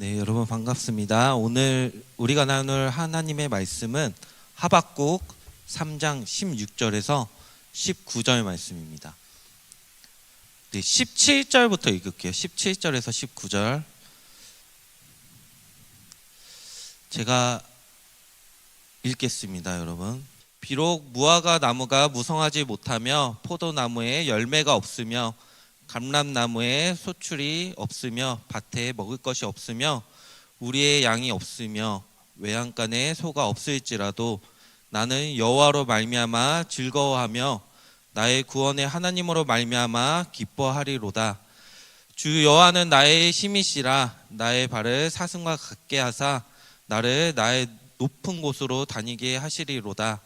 네, 여러분 반갑습니다. 오늘 우리가 나눌 하나님의 말씀은 하박국 3장 16절에서 19절 말씀입니다. 네, 17절부터 읽을게요. 17절에서 19절. 제가 읽겠습니다, 여러분. 비록 무화과 나무가 무성하지 못하며 포도나무에 열매가 없으며 감람나무에 소출이 없으며 밭에 먹을 것이 없으며 우리의 양이 없으며 외양간에 소가 없을지라도 나는 여호와로 말미암아 즐거워하며 나의 구원의 하나님으로 말미암아 기뻐하리로다. 주 여호와는 나의 힘이시라. 나의 발을 사슴과 같게 하사 나를 나의 높은 곳으로 다니게 하시리로다.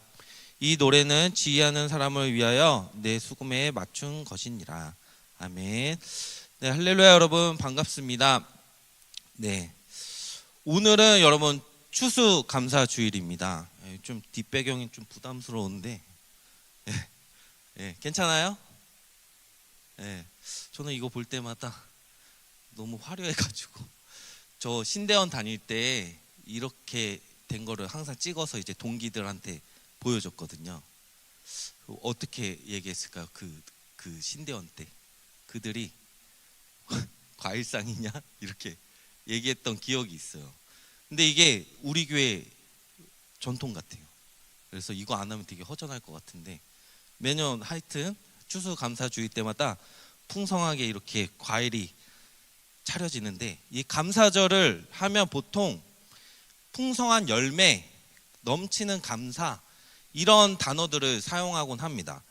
이 노래는 지휘하는 사람을 위하여 내 수금에 맞춘 것이니라. 아멘. 네, 할렐루야. 여러분 반갑습니다. 네, 오늘은 여러분 추수감사주일입니다. 좀 뒷배경이 좀 부담스러운데, 괜찮아요? 저는 이거 볼 때마다 너무 화려해가지고 저 신대원 다닐 때 이렇게 된 거를 항상 찍어서 이제 동기들한테 보여줬거든요. 어떻게 얘기했을까요? 그 신대원 때 그들이 과일상이냐 이렇게 얘기했던 기억이 있어요. 근데 이게 우리 교회 전통 같아요. 그래서 이거 안 하면 되게 허전할 것 같은데 매년 하여튼 추수감사주의 때마다 풍성하게 이렇게 과일이 차려지는데, 이 감사절을 하면 보통 풍성한 열매, 넘치는 감사, 이런 단어들을 사용하곤 합니다.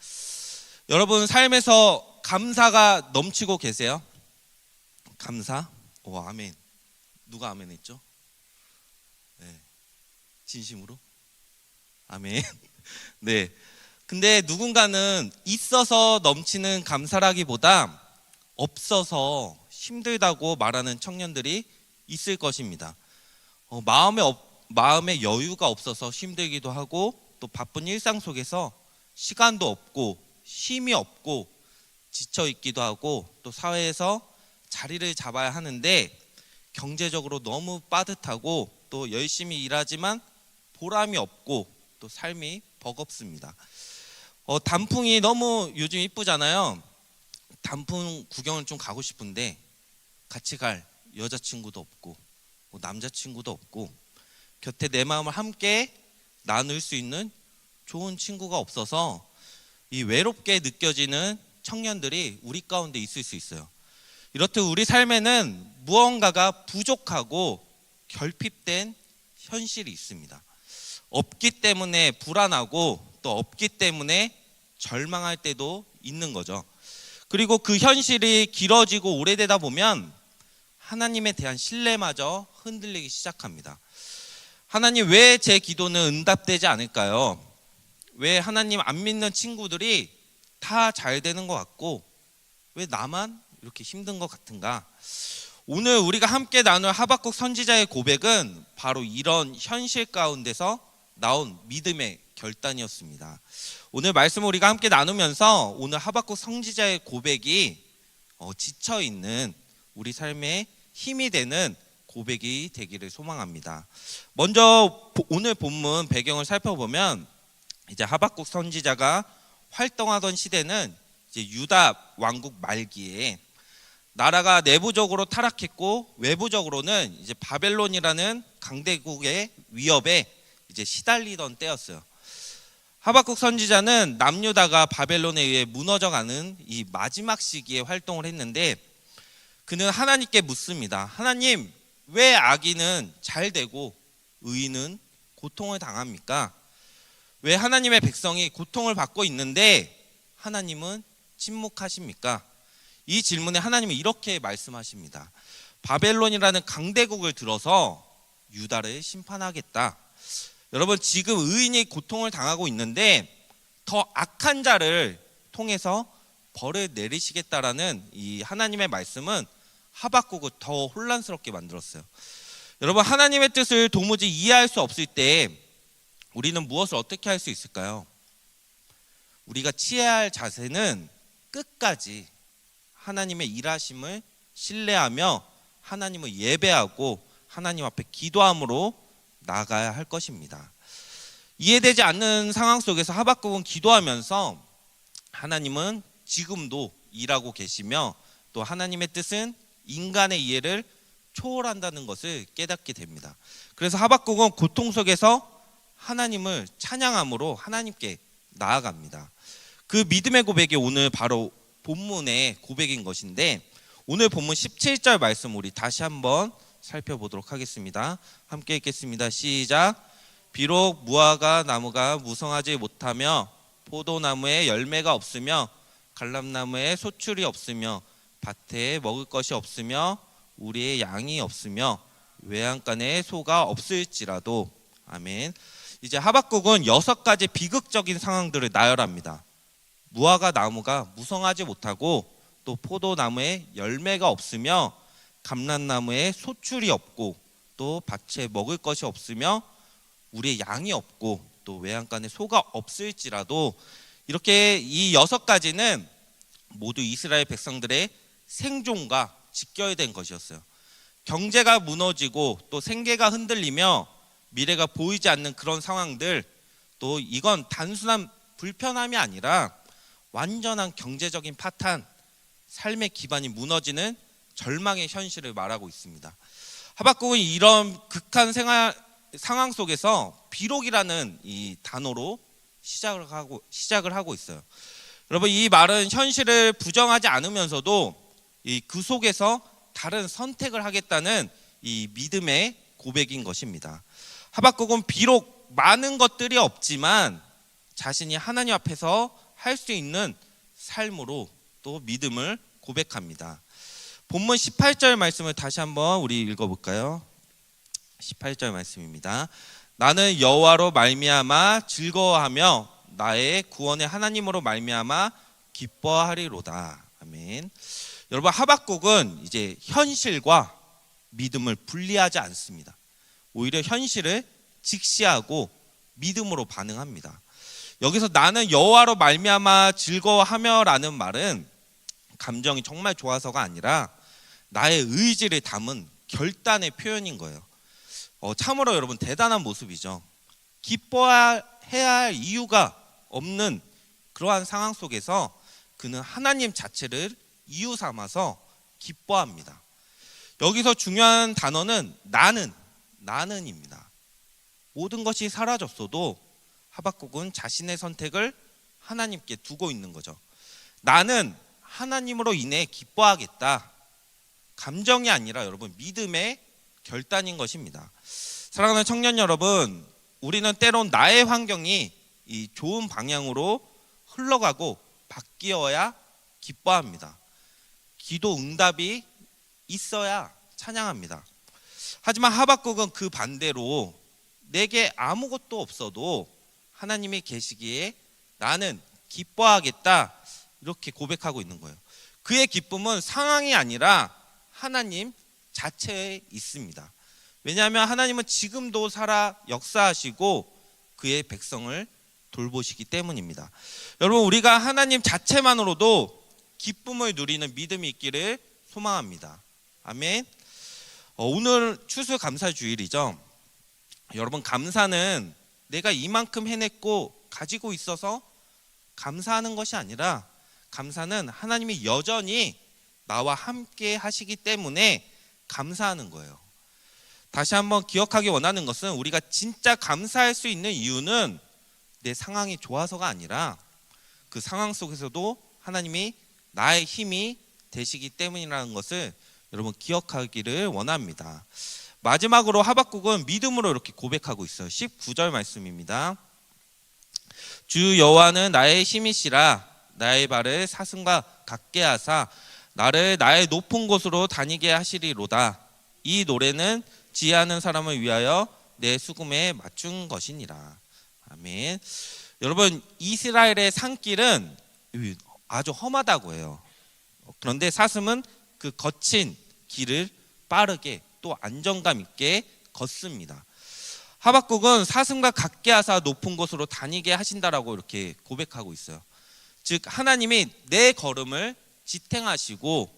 여러분 삶에서 감사가 넘치고 계세요? 감사? 오, 아멘. 누가 아멘 했죠? 네, 진심으로? 아멘. 네. 근데 누군가는 있어서 넘치는 감사라기보다 없어서 힘들다고 말하는 청년들이 있을 것입니다. 마음에 여유가 없어서 힘들기도 하고, 또 바쁜 일상 속에서 시간도 없고 힘이 없고 지쳐 있기도 하고, 또 사회에서 자리를 잡아야 하는데 경제적으로 너무 빠듯하고 또 열심히 일하지만 보람이 없고 또 삶이 버겁습니다. 단풍이 너무 요즘 이쁘잖아요. 단풍 구경을 좀 가고 싶은데 같이 갈 여자친구도 없고 남자친구도 없고 곁에 내 마음을 함께 나눌 수 있는 좋은 친구가 없어서 이 외롭게 느껴지는 청년들이 우리 가운데 있을 수 있어요. 이렇듯 우리 삶에는 무언가가 부족하고 결핍된 현실이 있습니다. 없기 때문에 불안하고 또 없기 때문에 절망할 때도 있는 거죠. 그리고 그 현실이 길어지고 오래되다 보면 하나님에 대한 신뢰마저 흔들리기 시작합니다. 하나님, 왜 제 기도는 응답되지 않을까요? 왜 하나님 안 믿는 친구들이 다 잘 되는 것 같고 왜 나만 이렇게 힘든 것 같은가? 오늘 우리가 함께 나눌 하박국 선지자의 고백은 바로 이런 현실 가운데서 나온 믿음의 결단이었습니다. 오늘 말씀을 우리가 함께 나누면서 오늘 하박국 선지자의 고백이 지쳐있는 우리 삶에 힘이 되는 고백이 되기를 소망합니다. 먼저 오늘 본문 배경을 살펴보면 이제 하박국 선지자가 활동하던 시대는 이제 유다 왕국 말기에 나라가 내부적으로 타락했고 외부적으로는 이제 바벨론이라는 강대국의 위협에 이제 시달리던 때였어요. 하박국 선지자는 남유다가 바벨론에 의해 무너져가는 이 마지막 시기에 활동을 했는데, 그는 하나님께 묻습니다. 하나님, 왜 악인은 잘 되고 의인은 고통을 당합니까? 왜 하나님의 백성이 고통을 받고 있는데 하나님은 침묵하십니까? 이 질문에 하나님은 이렇게 말씀하십니다. 바벨론이라는 강대국을 들어서 유다를 심판하겠다. 여러분, 지금 의인이 고통을 당하고 있는데 더 악한 자를 통해서 벌을 내리시겠다라는 이 하나님의 말씀은 하박국을 더 혼란스럽게 만들었어요. 여러분, 하나님의 뜻을 도무지 이해할 수 없을 때 우리는 무엇을 어떻게 할 수 있을까요? 우리가 취해야 할 자세는 끝까지 하나님의 일하심을 신뢰하며 하나님을 예배하고 하나님 앞에 기도함으로 나아가야 할 것입니다. 이해되지 않는 상황 속에서 하박국은 기도하면서 하나님은 지금도 일하고 계시며 또 하나님의 뜻은 인간의 이해를 초월한다는 것을 깨닫게 됩니다. 그래서 하박국은 고통 속에서 하나님을 찬양함으로 하나님께 나아갑니다. 그 믿음의 고백이 오늘 바로 본문의 고백인 것인데, 오늘 본문 17절 말씀 우리 다시 한번 살펴보도록 하겠습니다. 함께 읽겠습니다. 시작. 비록 무화과 나무가 무성하지 못하며 포도나무에 열매가 없으며 갈람나무에 소출이 없으며 밭에 먹을 것이 없으며 우리의 양이 없으며 외양간에 소가 없을지라도. 아멘. 이제 하박국은 6가지 비극적인 상황들을 나열합니다. 무화과 나무가 무성하지 못하고 또 포도나무에 열매가 없으며 감람나무에 소출이 없고 또 밭에 먹을 것이 없으며 우리의 양이 없고 또 외양간에 소가 없을지라도, 이렇게 이 6가지는 모두 이스라엘 백성들의 생존과 직결된 것이었어요. 경제가 무너지고 또 생계가 흔들리며 미래가 보이지 않는 그런 상황들, 또 이건 단순한 불편함이 아니라 완전한 경제적인 파탄, 삶의 기반이 무너지는 절망의 현실을 말하고 있습니다. 하박국은 이런 극한 상황 속에서 비록이라는 이 단어로 시작을 하고 있어요. 여러분, 이 말은 현실을 부정하지 않으면서도 그 속에서 다른 선택을 하겠다는 이 믿음의 고백인 것입니다. 하박국은 비록 많은 것들이 없지만 자신이 하나님 앞에서 할 수 있는 삶으로 또 믿음을 고백합니다. 본문 18절 말씀을 다시 한번 우리 읽어볼까요? 18절 말씀입니다. 나는 여호와로 말미암아 즐거워하며 나의 구원의 하나님으로 말미암아 기뻐하리로다. 아멘. 여러분, 하박국은 이제 현실과 믿음을 분리하지 않습니다. 오히려 현실을 직시하고 믿음으로 반응합니다. 여기서 나는 여호와로 말미암아 즐거워하며라는 말은 감정이 정말 좋아서가 아니라 나의 의지를 담은 결단의 표현인 거예요. 참으로 여러분 대단한 모습이죠. 기뻐해야 할 이유가 없는 그러한 상황 속에서 그는 하나님 자체를 이유 삼아서 기뻐합니다. 여기서 중요한 단어는 나는입니다. 모든 것이 사라졌어도 하박국은 자신의 선택을 하나님께 두고 있는 거죠. 나는 하나님으로 인해 기뻐하겠다. 감정이 아니라 여러분 믿음의 결단인 것입니다. 사랑하는 청년 여러분, 우리는 때론 나의 환경이 이 좋은 방향으로 흘러가고 바뀌어야 기뻐합니다. 기도 응답이 있어야 찬양합니다. 하지만 하박국은 그 반대로 내게 아무것도 없어도 하나님이 계시기에 나는 기뻐하겠다, 이렇게 고백하고 있는 거예요. 그의 기쁨은 상황이 아니라 하나님 자체에 있습니다. 왜냐하면 하나님은 지금도 살아 역사하시고 그의 백성을 돌보시기 때문입니다. 여러분, 우리가 하나님 자체만으로도 기쁨을 누리는 믿음이 있기를 소망합니다. 아멘. 오늘 추수감사주일이죠. 여러분, 감사는 내가 이만큼 해냈고 가지고 있어서 감사하는 것이 아니라, 감사는 하나님이 여전히 나와 함께 하시기 때문에 감사하는 거예요. 다시 한번 기억하기 원하는 것은, 우리가 진짜 감사할 수 있는 이유는 내 상황이 좋아서가 아니라 그 상황 속에서도 하나님이 나의 힘이 되시기 때문이라는 것을 여러분 기억하기를 원합니다. 마지막으로 하박국은 믿음으로 이렇게 고백하고 있어요. 19절 말씀입니다. 주 여호와는 나의 힘이시라. 나의 발을 사슴과 같게 하사 나를 나의 높은 곳으로 다니게 하시리로다. 이 노래는 지혜하는 사람을 위하여 내 수금에 맞춘 것이니라. 아멘. 여러분, 이스라엘의 산길은 아주 험하다고 해요. 그런데 사슴은 그 거친 길을 빠르게 또 안정감 있게 걷습니다. 하박국은 사슴과 같게 하사 높은 곳으로 다니게 하신다라고 이렇게 고백하고 있어요. 즉, 하나님이 내 걸음을 지탱하시고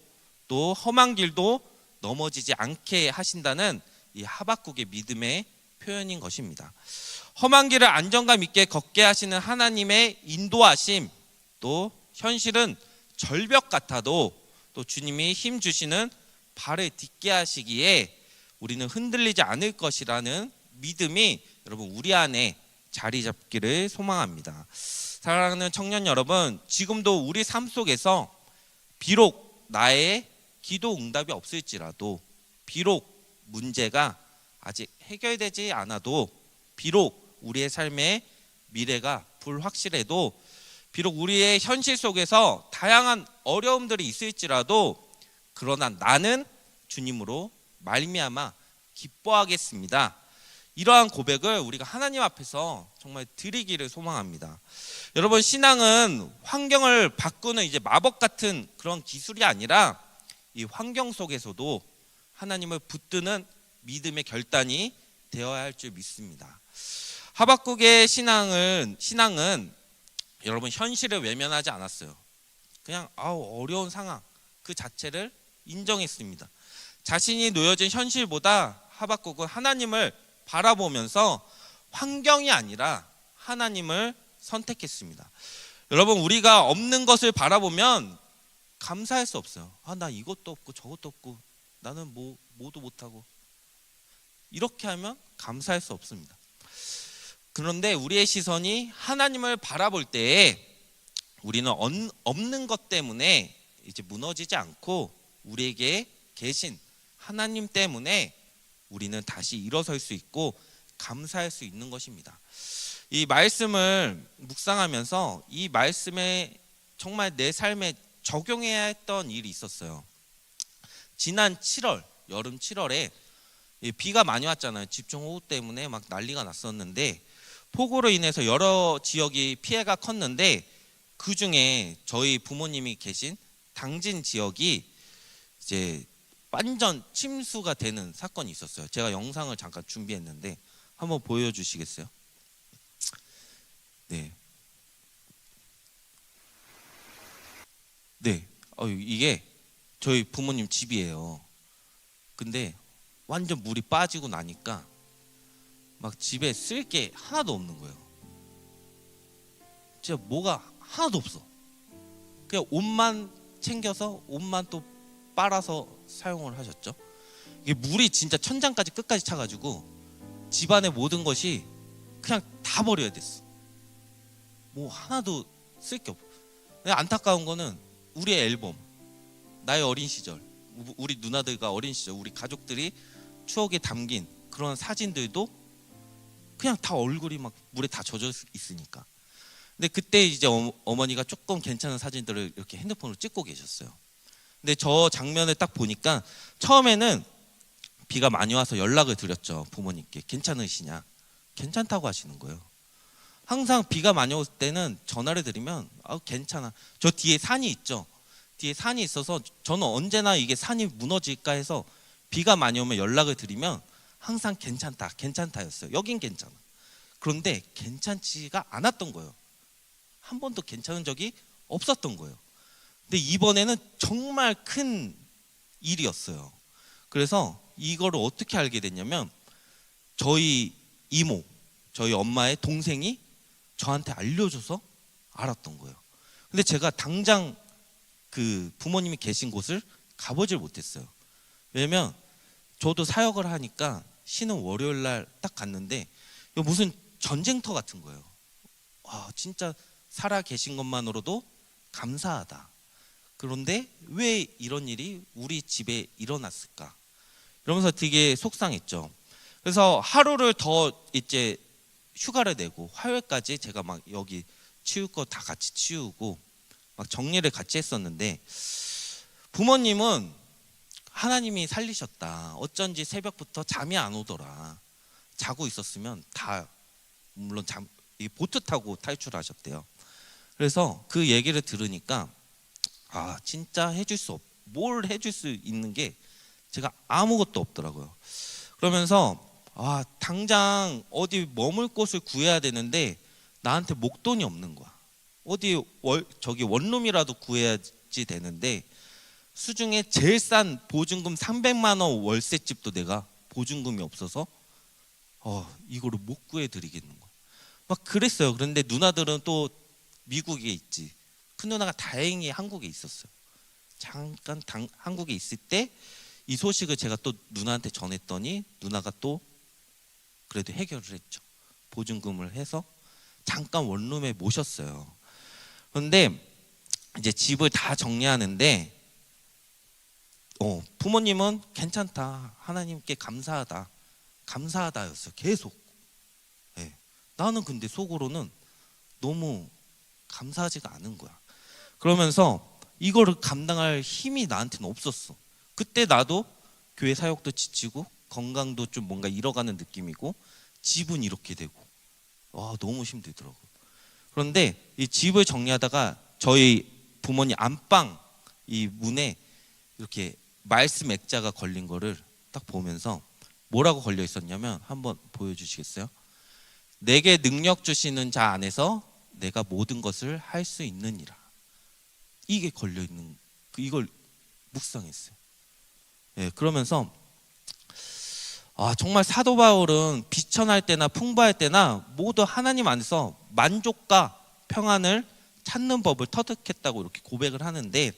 또 험한 길도 넘어지지 않게 하신다는 이 하박국의 믿음의 표현인 것입니다. 험한 길을 안정감 있게 걷게 하시는 하나님의 인도하심, 또 현실은 절벽 같아도 또 주님이 힘 주시는 발을 딛게 하시기에 우리는 흔들리지 않을 것이라는 믿음이 여러분 우리 안에 자리 잡기를 소망합니다. 사랑하는 청년 여러분, 지금도 우리 삶 속에서 비록 나의 기도 응답이 없을지라도, 비록 문제가 아직 해결되지 않아도, 비록 우리의 삶의 미래가 불확실해도, 비록 우리의 현실 속에서 다양한 어려움들이 있을지라도, 그러나 나는 주님으로 말미암아 기뻐하겠습니다. 이러한 고백을 우리가 하나님 앞에서 정말 드리기를 소망합니다. 여러분, 신앙은 환경을 바꾸는 이제 마법 같은 그런 기술이 아니라 이 환경 속에서도 하나님을 붙드는 믿음의 결단이 되어야 할 줄 믿습니다. 하박국의 신앙은 여러분 현실을 외면하지 않았어요. 그냥 어려운 상황 그 자체를 인정했습니다. 자신이 놓여진 현실보다 하박국은 하나님을 바라보면서 환경이 아니라 하나님을 선택했습니다. 여러분, 우리가 없는 것을 바라보면 감사할 수 없어요. 나 이것도 없고 저것도 없고 나는 뭐도 못하고, 이렇게 하면 감사할 수 없습니다. 그런데 우리의 시선이 하나님을 바라볼 때에 우리는 없는 것 때문에 이제 무너지지 않고 우리에게 계신 하나님 때문에 우리는 다시 일어설 수 있고 감사할 수 있는 것입니다. 이 말씀을 묵상하면서 이 말씀에 정말 내 삶에 적용해야 했던 일이 있었어요. 지난 7월, 여름 7월에 비가 많이 왔잖아요. 집중호우 때문에 막 난리가 났었는데, 폭우로 인해서 여러 지역이 피해가 컸는데 그 중에 저희 부모님이 계신 당진 지역이 이제 완전 침수가 되는 사건이 있었어요. 제가 영상을 잠깐 준비했는데 한번 보여주시겠어요? 네. 이게 저희 부모님 집이에요. 근데 완전 물이 빠지고 나니까 막 집에 쓸 게 하나도 없는 거예요. 진짜 뭐가 하나도 없어. 그냥 옷만 챙겨서 옷만 또 빨아서 사용을 하셨죠. 이게 물이 진짜 천장까지 끝까지 차가지고 집안의 모든 것이 그냥 다 버려야 됐어. 뭐 하나도 쓸 게 없어. 안타까운 거는 우리의 앨범, 나의 어린 시절, 우리 누나들과 어린 시절, 우리 가족들이 추억에 담긴 그런 사진들도 그냥 다 얼굴이 막 물에 다 젖어 있으니까. 근데 그때 이제 어머니가 조금 괜찮은 사진들을 이렇게 핸드폰으로 찍고 계셨어요. 근데 저 장면을 딱 보니까 처음에는 비가 많이 와서 연락을 드렸죠. 부모님께. 괜찮으시냐? 괜찮다고 하시는 거예요. 항상 비가 많이 올 때는 전화를 드리면 괜찮아. 저 뒤에 산이 있죠. 뒤에 산이 있어서 저는 언제나 이게 산이 무너질까 해서 비가 많이 오면 연락을 드리면 항상 괜찮다였어요. 여긴 괜찮아. 그런데 괜찮지가 않았던 거예요. 한 번도 괜찮은 적이 없었던 거예요. 근데 이번에는 정말 큰 일이었어요. 그래서 이거를 어떻게 알게 됐냐면 저희 이모, 저희 엄마의 동생이 저한테 알려줘서 알았던 거예요. 근데 제가 당장 그 부모님이 계신 곳을 가보질 못했어요. 왜냐면 저도 사역을 하니까 쉬는 월요일 날 딱 갔는데 이거 무슨 전쟁터 같은 거예요. 진짜 살아 계신 것만으로도 감사하다. 그런데 왜 이런 일이 우리 집에 일어났을까? 이러면서 되게 속상했죠. 그래서 하루를 더 이제 휴가를 내고 화요일까지 제가 막 여기 치울 거 다 같이 치우고 막 정리를 같이 했었는데, 부모님은 하나님이 살리셨다. 어쩐지 새벽부터 잠이 안 오더라. 자고 있었으면 다 물론 보트 타고 탈출하셨대요. 그래서 그 얘기를 들으니까 진짜 뭘 해줄 수 있는 게 제가 아무것도 없더라고요. 그러면서 당장 어디 머물 곳을 구해야 되는데 나한테 목돈이 없는 거야. 어디 저기 원룸이라도 구해야지 되는데 수중에 제일 싼 보증금 300만 원 월세집도 내가 보증금이 없어서 이거를 못 구해드리겠는 거야. 막 그랬어요. 그런데 누나들은 또 미국에 있지. 큰 누나가 다행히 한국에 있었어요. 잠깐 한국에 있을 때 이 소식을 제가 또 누나한테 전했더니 누나가 또 그래도 해결을 했죠. 보증금을 해서 잠깐 원룸에 모셨어요. 그런데 이제 집을 다 정리하는데 부모님은 괜찮다, 하나님께 감사하다였어요. 계속. 나는 근데 속으로는 너무 감사하지가 않은 거야. 그러면서 이거를 감당할 힘이 나한테는 없었어. 그때 나도 교회 사역도 지치고 건강도 좀 뭔가 잃어가는 느낌이고 집은 이렇게 되고 너무 힘들더라고요. 그런데 이 집을 정리하다가 저희 부모님 안방 이 문에 이렇게 말씀 액자가 걸린 거를 딱 보면서 뭐라고 걸려 있었냐면, 한번 보여주시겠어요? 내게 능력 주시는 자 안에서 내가 모든 것을 할 수 있느니라. 이게 걸려 있는, 이걸 묵상했어요. 그러면서 정말 사도 바울은 비천할 때나 풍부할 때나 모두 하나님 안에서 만족과 평안을 찾는 법을 터득했다고 이렇게 고백을 하는데,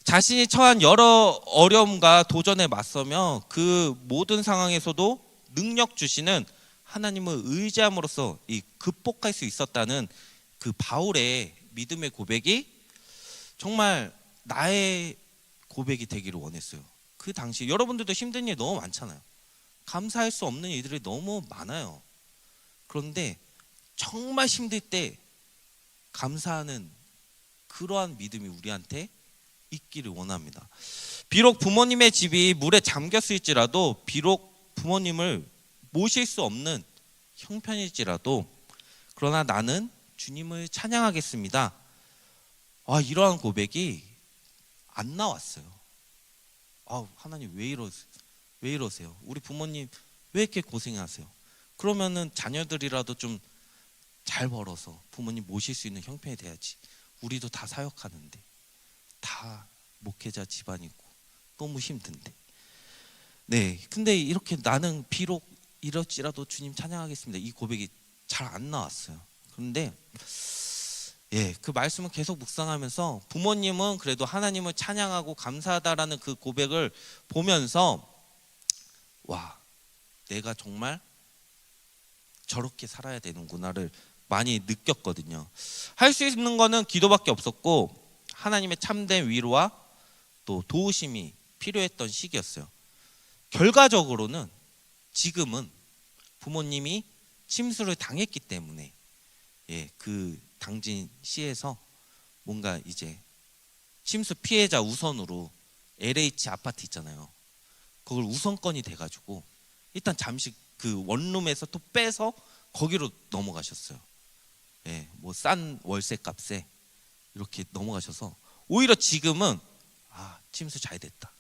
자신이 처한 여러 어려움과 도전에 맞서며 그 모든 상황에서도 능력 주시는 하나님을 의지함으로써 극복할 수 있었다는 그 바울의 믿음의 고백이 정말 나의 고백이 되기를 원했어요. 그 당시 여러분들도 힘든 일 너무 많잖아요. 감사할 수 없는 일들이 너무 많아요. 그런데 정말 힘들 때 감사하는 그러한 믿음이 우리한테 있기를 원합니다. 비록 부모님의 집이 물에 잠겼을지라도, 비록 부모님을 모실 수 없는 형편일지라도, 그러나 나는 주님을 찬양하겠습니다. 이러한 고백이 안 나왔어요. 하나님 왜 이러세요? 우리 부모님 왜 이렇게 고생하세요? 그러면은 자녀들이라도 좀 잘 벌어서 부모님 모실 수 있는 형편이 돼야지. 우리도 다 사역하는데, 다 목회자 집안이고 너무 힘든데. 근데 이렇게 나는 비록 이럴지라도 주님 찬양하겠습니다, 이 고백이 잘 안 나왔어요. 그런데 그 말씀을 계속 묵상하면서 부모님은 그래도 하나님을 찬양하고 감사하다라는 그 고백을 보면서 내가 정말 저렇게 살아야 되는구나를 많이 느꼈거든요. 할 수 있는 거는 기도밖에 없었고 하나님의 참된 위로와 또 도우심이 필요했던 시기였어요. 결과적으로는 지금은 부모님이 침수를 당했기 때문에 그 당진 시에서 뭔가 이제 침수 피해자 우선으로 LH 아파트 있잖아요. 그걸 우선권이 돼가지고 일단 잠시 그 원룸에서 또 빼서 거기로 넘어가셨어요. 뭐 싼 월세 값에 이렇게 넘어가셔서 오히려 지금은 침수 잘 됐다.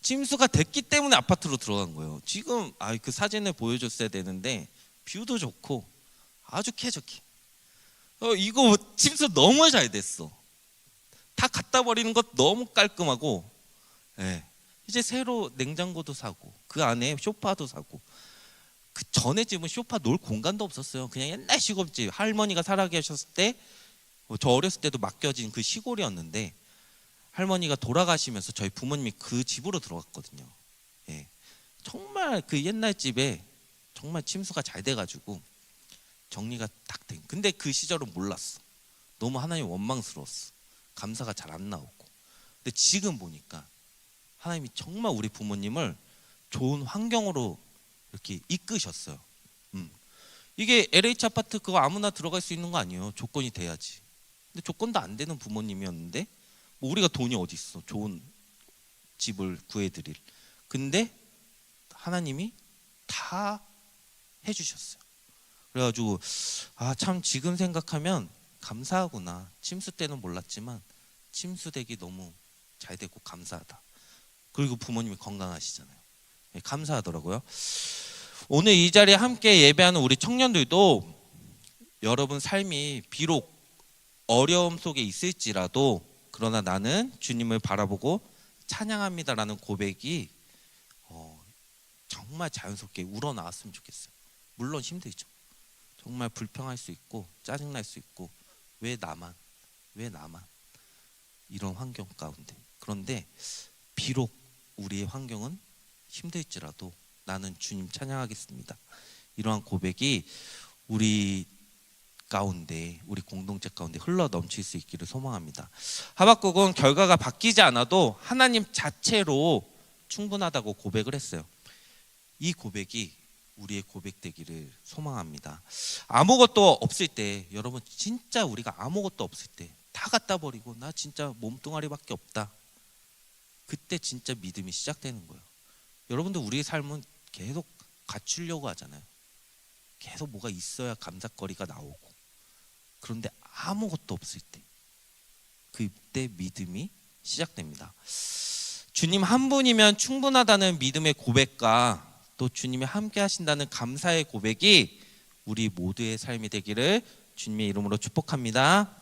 침수가 됐기 때문에 아파트로 들어간 거예요. 지금 그 사진을 보여줬어야 되는데 뷰도 좋고 아주 쾌적해. 이거 침수 너무 잘 됐어. 다 갖다 버리는 것 너무 깔끔하고, 이제 새로 냉장고도 사고 그 안에 소파도 사고. 그 전에 집은 소파 놓을 공간도 없었어요. 그냥 옛날 시골집, 할머니가 살아 계셨을 때, 저 어렸을 때도 맡겨진 그 시골이었는데 할머니가 돌아가시면서 저희 부모님이 그 집으로 들어갔거든요. 정말 그 옛날 집에 정말 침수가 잘 돼가지고 정리가 딱 된. 근데 그 시절은 몰랐어. 너무 하나님 원망스러웠어. 감사가 잘 안 나오고. 근데 지금 보니까 하나님이 정말 우리 부모님을 좋은 환경으로 이렇게 이끄셨어요. 이게 LH 아파트 그거 아무나 들어갈 수 있는 거 아니에요. 조건이 돼야지. 근데 조건도 안 되는 부모님이었는데 뭐 우리가 돈이 어디 있어? 좋은 집을 구해드릴. 근데 하나님이 다 해주셨어요. 그래가지고 참 지금 생각하면 감사하구나. 침수 때는 몰랐지만 침수되기 너무 잘 되고 감사하다. 그리고 부모님이 건강하시잖아요. 감사하더라고요. 오늘 이 자리에 함께 예배하는 우리 청년들도 여러분 삶이 비록 어려움 속에 있을지라도, 그러나 나는 주님을 바라보고 찬양합니다라는 고백이 정말 자연스럽게 우러나왔으면 좋겠어요. 물론 힘들죠. 정말 불평할 수 있고 짜증날 수 있고 왜 나만 이런 환경 가운데. 그런데 비록 우리의 환경은 힘들지라도 나는 주님 찬양하겠습니다. 이러한 고백이 우리 가운데, 우리 공동체 가운데 흘러 넘칠 수 있기를 소망합니다. 하박국은 결과가 바뀌지 않아도 하나님 자체로 충분하다고 고백을 했어요. 이 고백이 우리의 고백되기를 소망합니다. 아무것도 없을 때, 여러분 진짜 우리가 아무것도 없을 때 다 갖다 버리고 나 진짜 몸뚱아리밖에 없다, 그때 진짜 믿음이 시작되는 거예요. 여러분들 우리의 삶은 계속 갖추려고 하잖아요. 계속 뭐가 있어야 감사거리가 나오고. 그런데 아무것도 없을 때, 그때 믿음이 시작됩니다. 주님 한 분이면 충분하다는 믿음의 고백과 또 주님이 함께 하신다는 감사의 고백이 우리 모두의 삶이 되기를 주님의 이름으로 축복합니다.